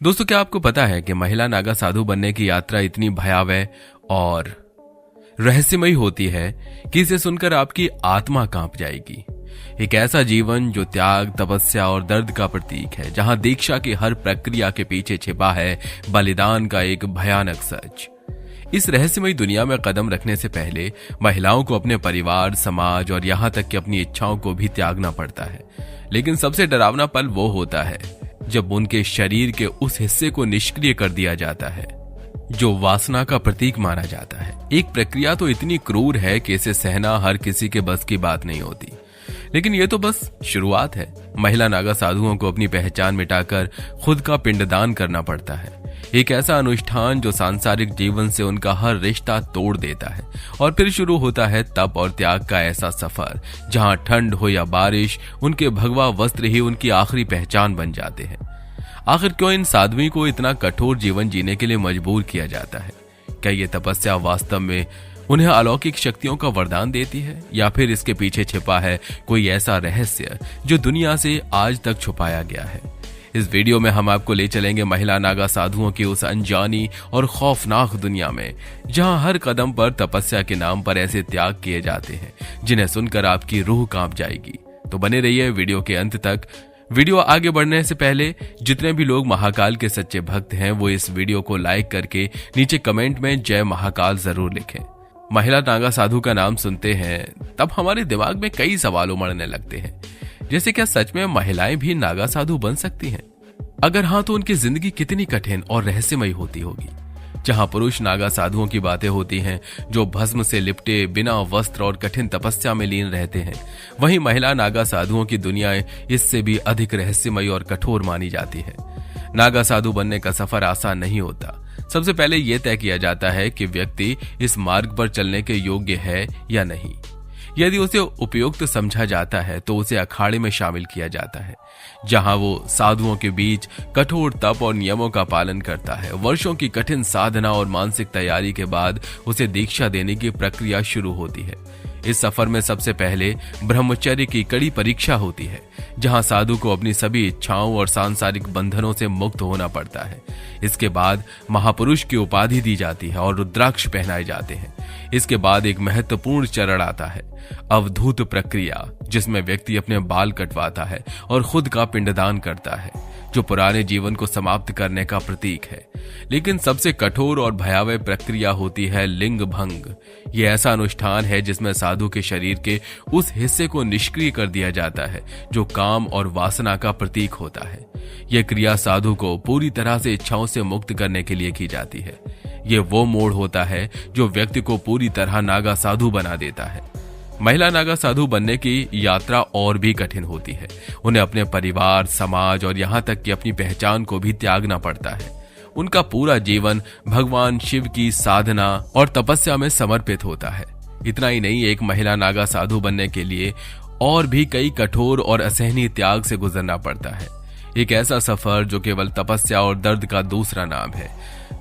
दोस्तों, क्या आपको पता है कि महिला नागा साधु बनने की यात्रा इतनी भयावह और रहस्यमयी होती है कि इसे सुनकर आपकी आत्मा कांप जाएगी। एक ऐसा जीवन जो त्याग, तपस्या और दर्द का प्रतीक है, जहां दीक्षा की हर प्रक्रिया के पीछे छिपा है बलिदान का एक भयानक सच। इस रहस्यमयी दुनिया में कदम रखने से पहले महिलाओं को अपने परिवार, समाज और यहां तक कि अपनी इच्छाओं को भी त्यागना पड़ता है। लेकिन सबसे डरावना पल वो होता है जब उनके शरीर के उस हिस्से को निष्क्रिय कर दिया जाता है जो वासना का प्रतीक माना जाता है। एक प्रक्रिया तो इतनी क्रूर है कि इसे सहना हर किसी के बस की बात नहीं होती। लेकिन ये तो बस शुरुआत है। महिला नागा साधुओं को अपनी पहचान मिटाकर खुद का पिंडदान करना पड़ता है। एक ऐसा अनुष्ठान जो सांसारिक जीवन से उनका हर रिश्ता तोड़ देता है। और फिर शुरू होता है तप और त्याग का ऐसा सफर, जहां ठंड हो या बारिश, उनके भगवा वस्त्र ही उनकी आखिरी पहचान बन जाते हैं। आखिर क्यों इन साध्वी को इतना कठोर जीवन जीने के लिए मजबूर किया जाता है? क्या ये तपस्या वास्तव में उन्हें अलौकिक शक्तियों का वरदान देती है, या फिर इसके पीछे छिपा है कोई ऐसा रहस्य जो दुनिया से आज तक छुपाया गया है? इस वीडियो में हम आपको ले चलेंगे महिला नागा साधुओं की उस अनजानी और खौफनाक दुनिया में, जहां हर कदम पर तपस्या के नाम पर ऐसे त्याग किए जाते हैं जिन्हें सुनकर आपकी रूह कांप जाएगी। तो बने रहिए वीडियो के अंत तक। वीडियो आगे बढ़ने से पहले जितने भी लोग महाकाल के सच्चे भक्त हैं वो इस वीडियो को लाइक करके नीचे कमेंट में जय महाकाल जरूर लिखें। महिला नागा साधु का नाम सुनते हैं तब हमारे दिमाग में कई सवाल उमड़ने लगते हैं, जैसे क्या सच में महिलाएं भी नागा साधु बन सकती हैं? अगर हाँ, तो उनकी जिंदगी कितनी कठिन और रहस्यमयी होती होगी। जहां पुरुष नागा साधुओं की बातें होती हैं जो भस्म से लिपटे, बिना वस्त्र और कठिन तपस्या में लीन रहते हैं, वहीं महिला नागा साधुओं की दुनिया इससे भी अधिक रहस्यमयी और कठोर मानी जाती है। नागा साधु बनने का सफर आसान नहीं होता। सबसे पहले यह तय किया जाता है कि व्यक्ति इस मार्ग पर चलने के योग्य है या नहीं। यदि उसे उपयुक्त समझा जाता है तो उसे अखाड़े में शामिल किया जाता है, जहां वो साधुओं के बीच कठोर तप और नियमों का पालन करता है। वर्षों की कठिन साधना और मानसिक तैयारी के बाद उसे दीक्षा देने की प्रक्रिया शुरू होती है। इस सफर में सबसे पहले ब्रह्मचर्य की कड़ी परीक्षा होती है, जहां साधु को अपनी सभी इच्छाओं और सांसारिक बंधनों से मुक्त होना पड़ता है। इसके बाद महापुरुष की उपाधि दी जाती है और रुद्राक्ष पहनाए जाते हैं। इसके बाद एक महत्वपूर्ण चरण आता है, अवधूत प्रक्रिया, जिसमें व्यक्ति अपने बाल कटवाता है और खुद का पिंडदान करता है, जो पुराने जीवन को समाप्त करने का प्रतीक है। लेकिन सबसे कठोर और भयावह प्रक्रिया होती है लिंग भंग। यह ऐसा अनुष्ठान है जिसमें साधु के शरीर के उस हिस्से को निष्क्रिय कर दिया जाता है जो काम और वासना का प्रतीक होता है। यह क्रिया साधु को पूरी तरह से इच्छाओं से मुक्त करने के लिए की जाती है। यह वो मोड़ होता है जो व्यक्ति को पूरी तरह नागा साधु बना देता है। महिला नागा साधु बनने की यात्रा और भी कठिन होती है। उन्हें अपने परिवार, समाज और यहां तक कि अपनी पहचान को भी त्यागना पड़ता है। उनका पूरा जीवन भगवान शिव की साधना और तपस्या में समर्पित होता है। इतना ही नहीं, एक महिला नागा साधु बनने के लिए और भी कई कठोर और असहनीय त्याग से गुजरना पड़ता है। एक ऐसा सफर जो केवल तपस्या और दर्द का दूसरा नाम है,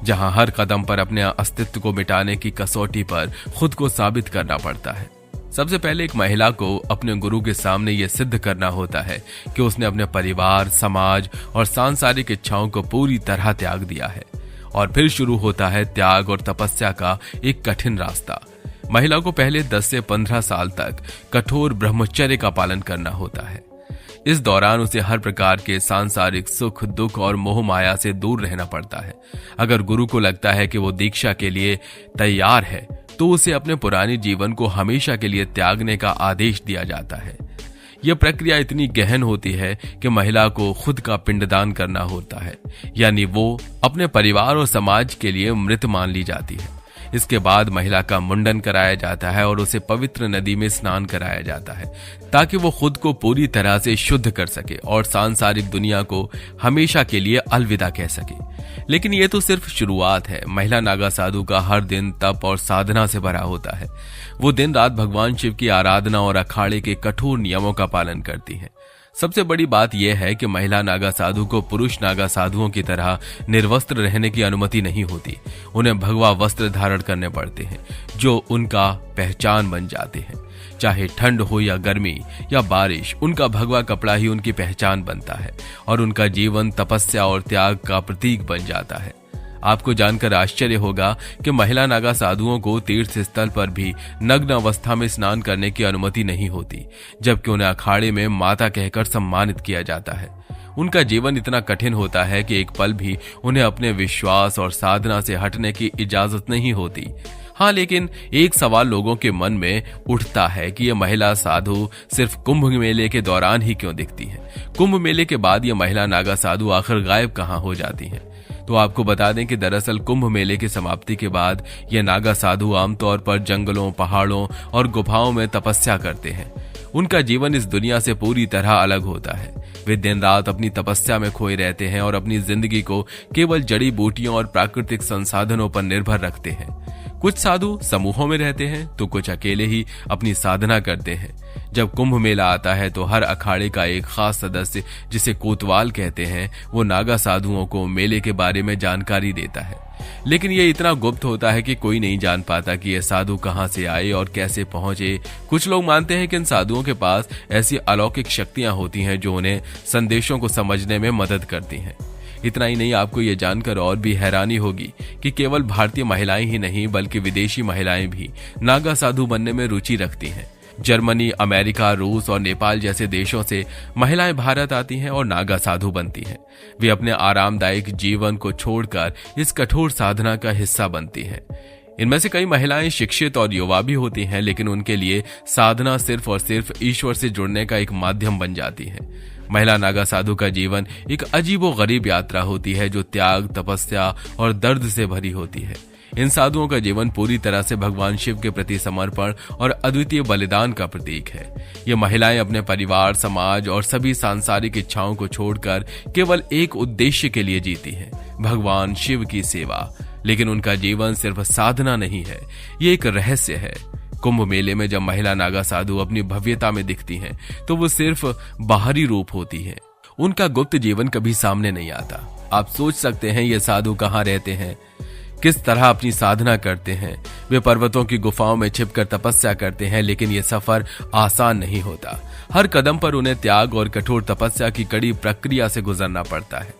जहां हर कदम पर अपने अस्तित्व को मिटाने की कसौटी पर खुद को साबित करना पड़ता है। सबसे पहले एक महिला को अपने गुरु के सामने यह सिद्ध करना होता है कि उसने अपने परिवार, समाज और सांसारिक इच्छाओं को पूरी तरह त्याग दिया है। और फिर शुरू होता है त्याग और तपस्या का एक कठिन रास्ता। महिला को पहले 10 से 15 साल तक कठोर ब्रह्मचर्य का पालन करना होता है। इस दौरान उसे हर प्रकार के सांसारिक सुख, दुख और मोह माया से दूर रहना पड़ता है। अगर गुरु को लगता है कि वो दीक्षा के लिए तैयार है तो उसे अपने पुराने जीवन को हमेशा के लिए त्यागने का आदेश दिया जाता है। यह प्रक्रिया इतनी गहन होती है कि महिला को खुद का पिंडदान करना होता है, यानी वो अपने परिवार और समाज के लिए मृत मान ली जाती है। इसके बाद महिला का मुंडन कराया जाता है और उसे पवित्र नदी में स्नान कराया जाता है, ताकि वो खुद को पूरी तरह से शुद्ध कर सके और सांसारिक दुनिया को हमेशा के लिए अलविदा कह सके। लेकिन ये तो सिर्फ शुरुआत है। महिला नागा साधु का हर दिन तप और साधना से भरा होता है। वो दिन रात भगवान शिव की आराधना और अखाड़े के कठोर नियमों का पालन करती है। सबसे बड़ी बात यह है कि महिला नागा साधु को पुरुष नागा साधुओं की तरह निर्वस्त्र रहने की अनुमति नहीं होती। उन्हें भगवा वस्त्र धारण करने पड़ते हैं जो उनका पहचान बन जाते हैं। चाहे ठंड हो या गर्मी या बारिश, उनका भगवा कपड़ा ही उनकी पहचान बनता है और उनका जीवन तपस्या और त्याग का प्रतीक बन जाता है। आपको जानकर आश्चर्य होगा कि महिला नागा साधुओं को तीर्थ स्थल पर भी नग्न अवस्था में स्नान करने की अनुमति नहीं होती, जबकि उन्हें अखाड़े में माता कहकर सम्मानित किया जाता है। उनका जीवन इतना कठिन होता है कि एक पल भी उन्हें अपने विश्वास और साधना से हटने की इजाजत नहीं होती। हाँ, लेकिन एक सवाल लोगों के मन में उठता है कि यह महिला साधु सिर्फ कुंभ मेले के दौरान ही क्यों दिखती हैं? कुंभ मेले के बाद यह महिला नागा साधु आखिर गायब कहां हो जाती हैं? तो आपको बता दें कि दरअसल कुंभ मेले की समाप्ति के बाद ये नागा साधु आमतौर पर जंगलों, पहाड़ों और गुफाओं में तपस्या करते हैं। उनका जीवन इस दुनिया से पूरी तरह अलग होता है। वे दिन रात अपनी तपस्या में खोए रहते हैं और अपनी जिंदगी को केवल जड़ी बूटियों और प्राकृतिक संसाधनों पर निर्भर रखते हैं। कुछ साधु समूहों में रहते हैं तो कुछ अकेले ही अपनी साधना करते हैं। जब कुंभ मेला आता है तो हर अखाड़े का एक खास सदस्य, जिसे कोतवाल कहते हैं, वो नागा साधुओं को मेले के बारे में जानकारी देता है। लेकिन ये इतना गुप्त होता है कि कोई नहीं जान पाता कि ये साधु कहां से आए और कैसे पहुंचे। कुछ लोग मानते हैं कि इन साधुओं के पास ऐसी अलौकिक शक्तियां होती हैं जो उन्हें संदेशों को समझने में मदद करती हैं। इतना ही नहीं, आपको ये जानकर और भी हैरानी होगी कि केवल भारतीय महिलाएं ही नहीं बल्कि विदेशी महिलाएं भी नागा साधु बनने में रुचि रखती हैं। जर्मनी, अमेरिका, रूस और नेपाल जैसे देशों से महिलाएं भारत आती हैं और नागा साधु बनती हैं। वे अपने आरामदायक जीवन को छोड़कर इस कठोर साधना का हिस्सा बनती हैं। इनमें से कई महिलाएं शिक्षित और युवा भी होती हैं, लेकिन उनके लिए साधना सिर्फ और सिर्फ ईश्वर से जुड़ने का एक माध्यम बन जाती है। महिला नागा साधु का जीवन एक अजीबोगरीब यात्रा होती है जो त्याग, तपस्या और दर्द से भरी होती है। इन साधुओं का जीवन पूरी तरह से भगवान शिव के प्रति समर्पण और अद्वितीय बलिदान का प्रतीक है। ये महिलाएं अपने परिवार, समाज और सभी सांसारिक इच्छाओं को छोड़कर केवल एक उद्देश्य के लिए जीती हैं, भगवान शिव की सेवा। लेकिन उनका जीवन सिर्फ साधना नहीं है, ये एक रहस्य है। कुंभ मेले में जब महिला नागा साधु अपनी भव्यता में दिखती हैं, तो वो सिर्फ बाहरी रूप होती हैं। उनका गुप्त जीवन कभी सामने नहीं आता। आप सोच सकते हैं ये साधु कहाँ रहते हैं, किस तरह अपनी साधना करते हैं। वे पर्वतों की गुफाओं में छिपकर तपस्या करते हैं, लेकिन यह सफर आसान नहीं होता। हर कदम पर उन्हें त्याग और कठोर तपस्या की कड़ी प्रक्रिया से गुजरना पड़ता है।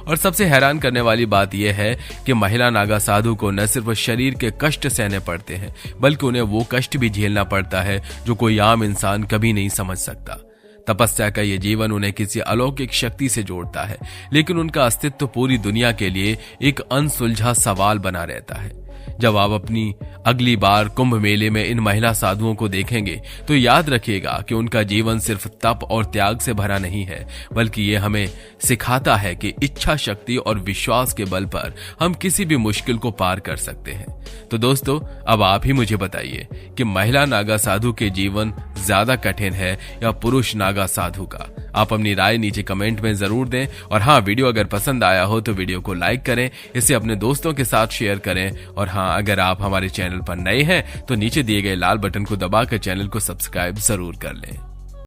और सबसे हैरान करने वाली बात यह है कि महिला नागा साधु को न सिर्फ शरीर के कष्ट सहने पड़ते हैं, बल्कि उन्हें वो कष्ट भी झेलना पड़ता है जो कोई आम इंसान कभी नहीं समझ सकता। तपस्या का ये जीवन उन्हें किसी अलौकिक शक्ति से जोड़ता है, लेकिन उनका अस्तित्व पूरी दुनिया के लिए एक अनसुलझा सवाल बना रहता है। जब आप अपनी अगली बार कुंभ मेले में इन महिला साधुओं को देखेंगे तो याद रखिएगा कि उनका जीवन सिर्फ तप और त्याग से भरा नहीं है, बल्कि ये हमें सिखाता है कि इच्छा शक्ति और विश्वास के बल पर हम किसी भी मुश्किल को पार कर सकते हैं। तो दोस्तों, अब आप ही मुझे बताइए कि महिला नागा साधु के जीवन ज्यादा कठिन है या पुरुष नागा साधु का? आप अपनी राय नीचे कमेंट में जरूर दें। और हाँ, वीडियो अगर पसंद आया हो तो वीडियो को लाइक करें, इसे अपने दोस्तों के साथ शेयर करें। और हाँ, अगर आप हमारे चैनल पर नए हैं तो नीचे दिए गए लाल बटन को दबाकर चैनल को सब्सक्राइब जरूर कर लें।